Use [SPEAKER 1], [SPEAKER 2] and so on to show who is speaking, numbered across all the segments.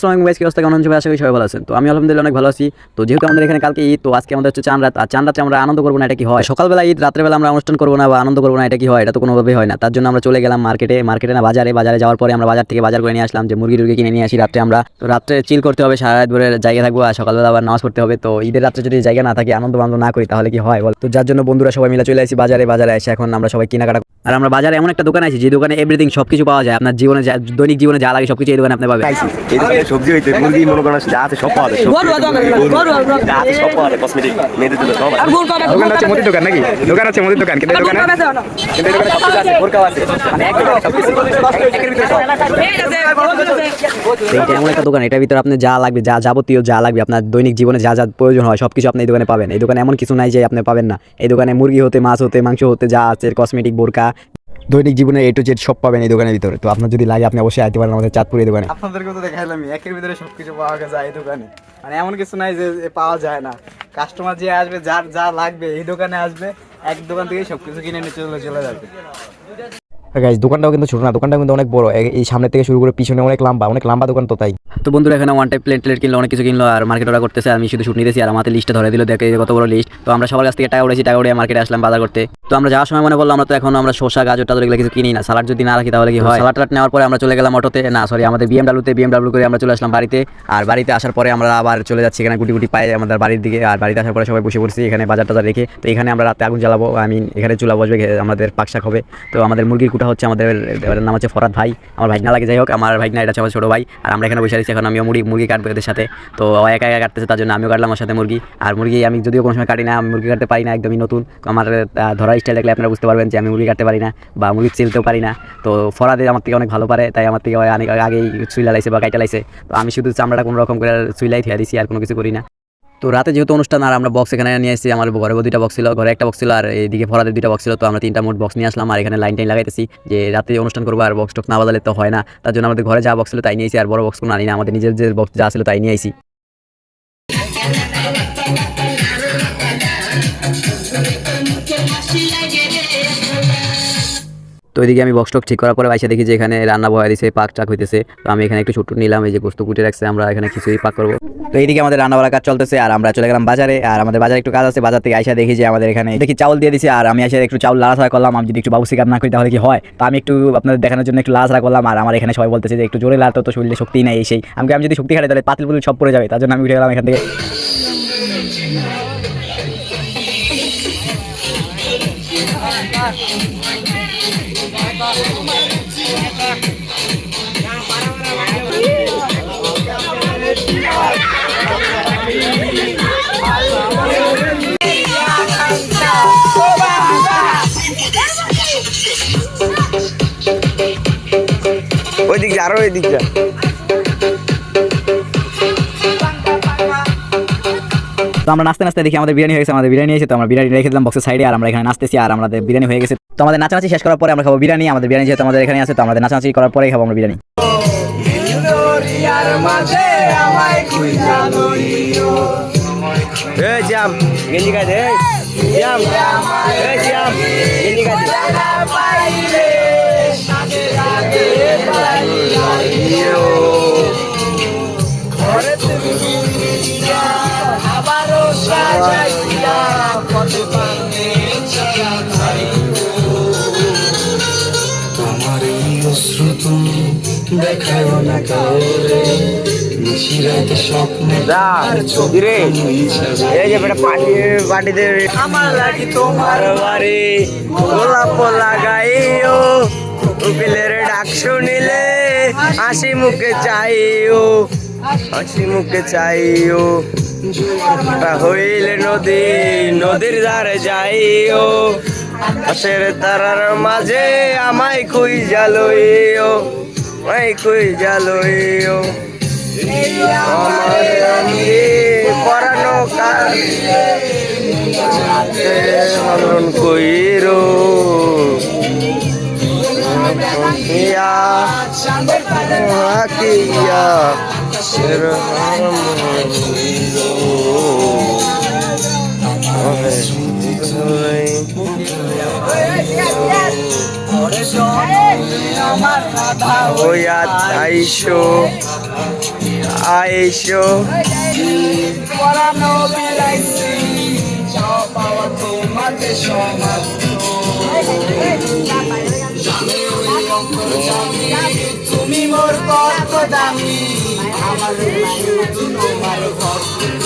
[SPEAKER 1] আসসালামু আলাইকুম গাইস, কি অবস্থা, কেমন আছেন? আশা করি সবাই ভালো আছেন। তো আমি আলহামদুলিল্লাহ অনেক ভালো আছি। তো যেহেতু আমাদের এখানে কালকে ঈদ, তো আজকে আমাদের হচ্ছে চাঁদ রাত। আর চাঁদ রাতে আমরা আনন্দ করবো না, এটা কি হয়? সকালবেলা ঈদ, রাত্রেবেলা আমরা অনুষ্ঠান করবো না বা আনন্দ করবো না, এটা কি হয়? এটা তো কোনোভাবেই হয় না। তার জন্য আমরা চলে গেলাম মার্কেটে না বাজারে যাওয়ার পরে আমরা বাজার থেকে বাজার করে নিয়ে আসলাম, যে মুরগি টুরগি কিনে নিয়ে আসি। রাত্রে আমরা তো রাত্রে চিল করতে হবে, সারা রাত ধরে জায়গা থাকবো, আর সকালবেলা আবার নামাজ পড়তে হবে। তো ঈদের রাত্রে যদি জায়গা না থাকে, আনন্দ বান্ধব না করি, তাহলে কি হয় বল? তো যার জন্য বন্ধুরা সবাই মিলে চলে আসি বাজারে এসে এখন আমরা সবাই কেনাকাটা। আর আমরা বাজারে এমন একটা দোকান আছে, যে দোকানে এভরিথিং সবকিছু পাওয়া যায়। আপনার জীবনে দৈনিক জীবনে যা লাগে সবকিছু এই দোকানে আপনি পাবেন।
[SPEAKER 2] এই দোকানে সবজি হইতে মুরগি মনে করেন যা আছে সব পাওয়া যায়, যা আছে সব পাওয়া যায়, কসমেটিক মেয়েদের জন্য সব আছে।
[SPEAKER 3] দোকান আছে মুদির দোকান নাকি? দোকান আছে মুদির দোকান, কিন্তু এই দোকানে
[SPEAKER 2] সবকিছু আছে, বোরকাও আছে, মানে এক দোকানে সবকিছু একের ভিতরে সব।
[SPEAKER 1] এইটা এমন একটা দোকান, এটার ভিতরে আপনি যা লাগবে, যাবতীয় যা লাগবে আপনার দৈনিক জীবনে যা প্রয়োজন হয় সবকিছু আপনি এই দোকানে পাবেন। এই দোকানে এমন কিছু নাই যে আপনি পাবেন না। এই দোকানে মুরগি হতে, মাছ হতে, মাংস হতে, যা আছে কসমেটিক, বোরকা, দৈনিক জীবনে A to Z সব পাবেন এই দোকানের ভিতরে। তো আপনার যদি লাগে আপনি অবশ্যই আইতে পারেন আমাদের চাঁদপুর এই দোকানে।
[SPEAKER 3] আপনাদেরকে তো দেখাইলাম একের ভিতরে সবকিছু পাওয়া যায় এই দোকানে, মানে এমন কিছু নাই যে পাওয়া যায় না। কাস্টমার যে আসবে, যার যা লাগবে এই দোকানে আসবে, এক দোকান থেকে সবকিছু কিনে নিয়ে চলে যাবে।
[SPEAKER 1] গাইস, দোকানটাও কিন্তু ছোট না, দোকানটা কিন্তু অনেক বড়। এই সামনে থেকে শুরু করে পিছনে অনেক লম্বা দোকান। তো তাই তো বন্ধুরা এখানে ওয়ান টাইপ প্লেট কিনলো, অনেক কিছু কিনলো, আর মার্কেট ওরা করতেছে। আমি শুধু শুট নিতেছি, আর আমাদের লিস্টে ধরে দিল, দেখে কত বড় লিস্ট। তো আমরা সবার কাছ থেকে টাকা উড়িয়ে মার্কেটে আসলাম বাজার করতে। তো আমরা যাওয়ার সময় মনে বললাম, আমরা তো এখন আমরা শসা, গাজর টাজর এগুলো কিছু কিনি না। সালাড যদি না রাখি তাহলে কি হয়? সালাড নেওয়ার পরে আমরা চলে গেলাম অটোতে, না সরি আমাদের বিএমডাব্লিউ করে আমরা চলে আসলাম বাড়িতে। আর বাড়িতে আসার পরে আমরা আবার চলে যাচ্ছি এখানে গুটি পায়ে আমাদের বাড়ির দিকে। আর বাড়িতে আসার পরে সবাই বসে পড়ছি এখানে বাজার টাজার রেখে। তো এখানে আমরা রাতে আগুন জ্বালাবো, এখানে চুলা বসবে, আমাদের পাকশাক হবে। তো আমাদের মুরগির কুটা হচ্ছে, আমাদের নাম হচ্ছে ফরাদ ভাই, আমার ভাইনা লাগে, যাই হোক আমার ভাইনা, এটা হচ্ছে আমার ছোটো ভাই। আর আমরা এখানে বসে আছি, এখন আমিও মুরগি কাটবো এদের সাথে। তো একা কাটতেছে, তার জন্য আমিও কাটলাম আমার সাথে মুরগি। আর মুরগি আমি যদিও কোনো সময় কাটি না, আমি মুরগি কাটতে পারি না, একদমই নতুন। আমার ধরার স্টাইল দেখলে আপনারা বুঝতে পারবেন যে আমি মুরগি কাটতে পারি না বা মুরগি চিলতেও পারি না। তো ফরাদে আমার থেকে অনেক ভালো পারে, তাই আমার থেকে অনেক আগেই চুইলা লাইছে বা কাইটা লাইছে। তো আমি শুধু চামড়াটা কোনো রকম করে চুইলাই থিয়া দিছি, আর কোনো কিছু করি না। তো রাতে যেহেতু অনুষ্ঠান, আর আমরা বক্স এখানে নিয়ে এসেছি। আমার ঘরে দুইটা বক্স ছিল, ঘরে একটা বক্স ছিল, আর এইদিকে ফরাদের দুইটা বক্স ছিল। তো আমরা তিনটা মোট বক্স নিয়ে আসলাম, আর এখানে লাইন লাগাইতেছি, যে রাতে অনুষ্ঠান করবো, আর বক্স টক্স না বাজালে তো হয় না। তার জন্য আমাদের ঘরে যা বক্স ছিল তাই নিয়েছি, আর বড় বক্স কোনো আনি না, আমাদের নিজের যে বক্স যা ছিল তাই নিয়ে আইছি। তো এদিকে আমি বক্স টক ঠিক করার পরে বাইসে দেখি যে এখানে রান্না বয়া দিছে, পাক চাক হইতেছে। তো আমি এখানে একটু ছোট নিলাম, এই যে গোস্ত কুটে রাখছে, আমরা এখানে কিছুই পাক করবো। তো এইদিকে আমাদের রান্না বাড়ার কাজ চলতেছে, আর আমরা চলে গেলাম বাজারে। আর আমাদের বাজারে একটু কাজ আছে, বাজার থেকে আইসা দেখি যে আমাদের এখানে দেখি চাউল দিয়ে দিছে। আর আমি এসে একটু চাউল লাড়াছাড়া করলাম, আমি যদি একটু বাবুসি কাজ না করি তাহলে কি হয়? তো আমি একটু আপনাদের দেখানোর জন্য একটু লাড়াছাড়া করলাম। আর আমার এখানে সবাই বলতেছে যে একটু জোরে লাড়তো, তো শরীরে শক্তি নাই সেই। আমি যদি শক্তি খাটাই তাহলে পাতিল পুতিল সব পড়ে যাবে, তার জন্য আমি উঠে গেলাম এখান থেকে।
[SPEAKER 3] ওই দিক আরো ওই দিকটা
[SPEAKER 1] তো আমরা নাচতে দেখি আমাদের বিরিয়ানি হয়ে গেছে, আমাদের বিরিয়ানি এসে। তো আমরা বিরিয়ানি রেখে দিলাম বক্সের সাইডে, আর আমরা এখানে নাচতেছি, আর আমাদের বিরিয়ানি হয়ে গেছে। তো আমাদের নাচানাচি শেষ করার পরে আমরা খাবো বিরিয়ানি। আমাদের বিরিয়ানি যেহেতু আমাদের এখানে আছে, তো আমাদের নাচানাচি করার পরেই খাবো আমরা বিরিয়ানি।
[SPEAKER 4] তোমার এই অশ্রু তুমি দেখায় না কাউরে, নিশিরাতে স্বপ্নে
[SPEAKER 3] পাটিতে আমার লাগি তোমার বাড়ি গোলাপ লাগাইও, উকিলের ডাক শুনিলে হাসি মুখে চাইও, হইলে নদীর ধারে যাইও, আশের তারার মাঝে আমায় খুই জালইও, আমার আমি পরানো কারণ কইরো আইসো পরানো বিলাইছি সব পাওয়া তোমাকে সমাপ্ত তুমি মোর কত দামি আমার শুধু তোমার ভক্ত।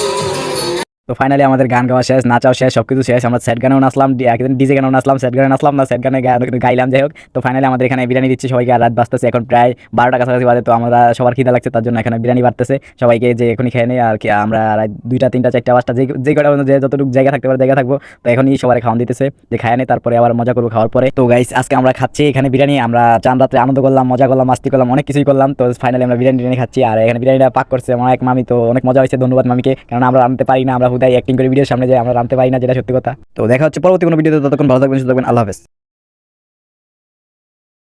[SPEAKER 1] তো ফাইনালি আমাদের গান গাওয়া শেষ, নাচাও শেষ, সব কিছু শেষ। আমরা সেট গানেও নাচলাম, একদিন ডিজে গানেও নাচলাম, সেট গানে নাচলাম না, সেট গানে গাইলাম, যাই হোক। তো ফাইনালি আমাদের এখানে বিরিয়ানি দিচ্ছে সবাইকে, আর রাত বাজতেছে এখন প্রায় 12টা কাছাকাছি বাজে। তো আমরা সবার খিদা লাগছে, তার জন্য এখানে বিরিয়ানি বাড়তেছে সবাইকে, যে এখনই খেয়ে নেই। আর কি আমরা রাত 2টা 3টা 4টা 5টা যে কটা পর্যন্ত যে যতটুকু জায়গা থাকতে পারে জায়গা থাকবো। তো এখনই সবাই খাওয়ান দিতেছে, যে খায় নেই তারপরে আবার মজা করবো খাওয়ার পরে। তো গাইস আজকে আমরা খাচ্ছি এখানে বিরিয়ানি, আমরা চান রাত্রে আনন্দ করলাম, মজা করলাম, মাস্তি করলাম, অনেক কিছুই করলাম। তো ফাইনালি আমরা বিরিয়ানি খাচ্ছি, আর এখানে বিরিয়ানিটা পাক করছে আমার এক মামি। তো অনেক মজা হয়েছে, ধন্যবাদ মামিকে, কারণ আমরা রাঁধতে পারি না, আমরা হুদাই অ্যাক্টিং করে ভিডিওর সামনে যাই, আমরা রাঁধতে পারি না, যেটা সত্যি কথা। তো দেখা হচ্ছে পরবর্তী কোনো ভিডিওতে, ততক্ষণ ভালো থাকবেন, সুস্থ থাকবেন, আল্লাহ হাফেজ।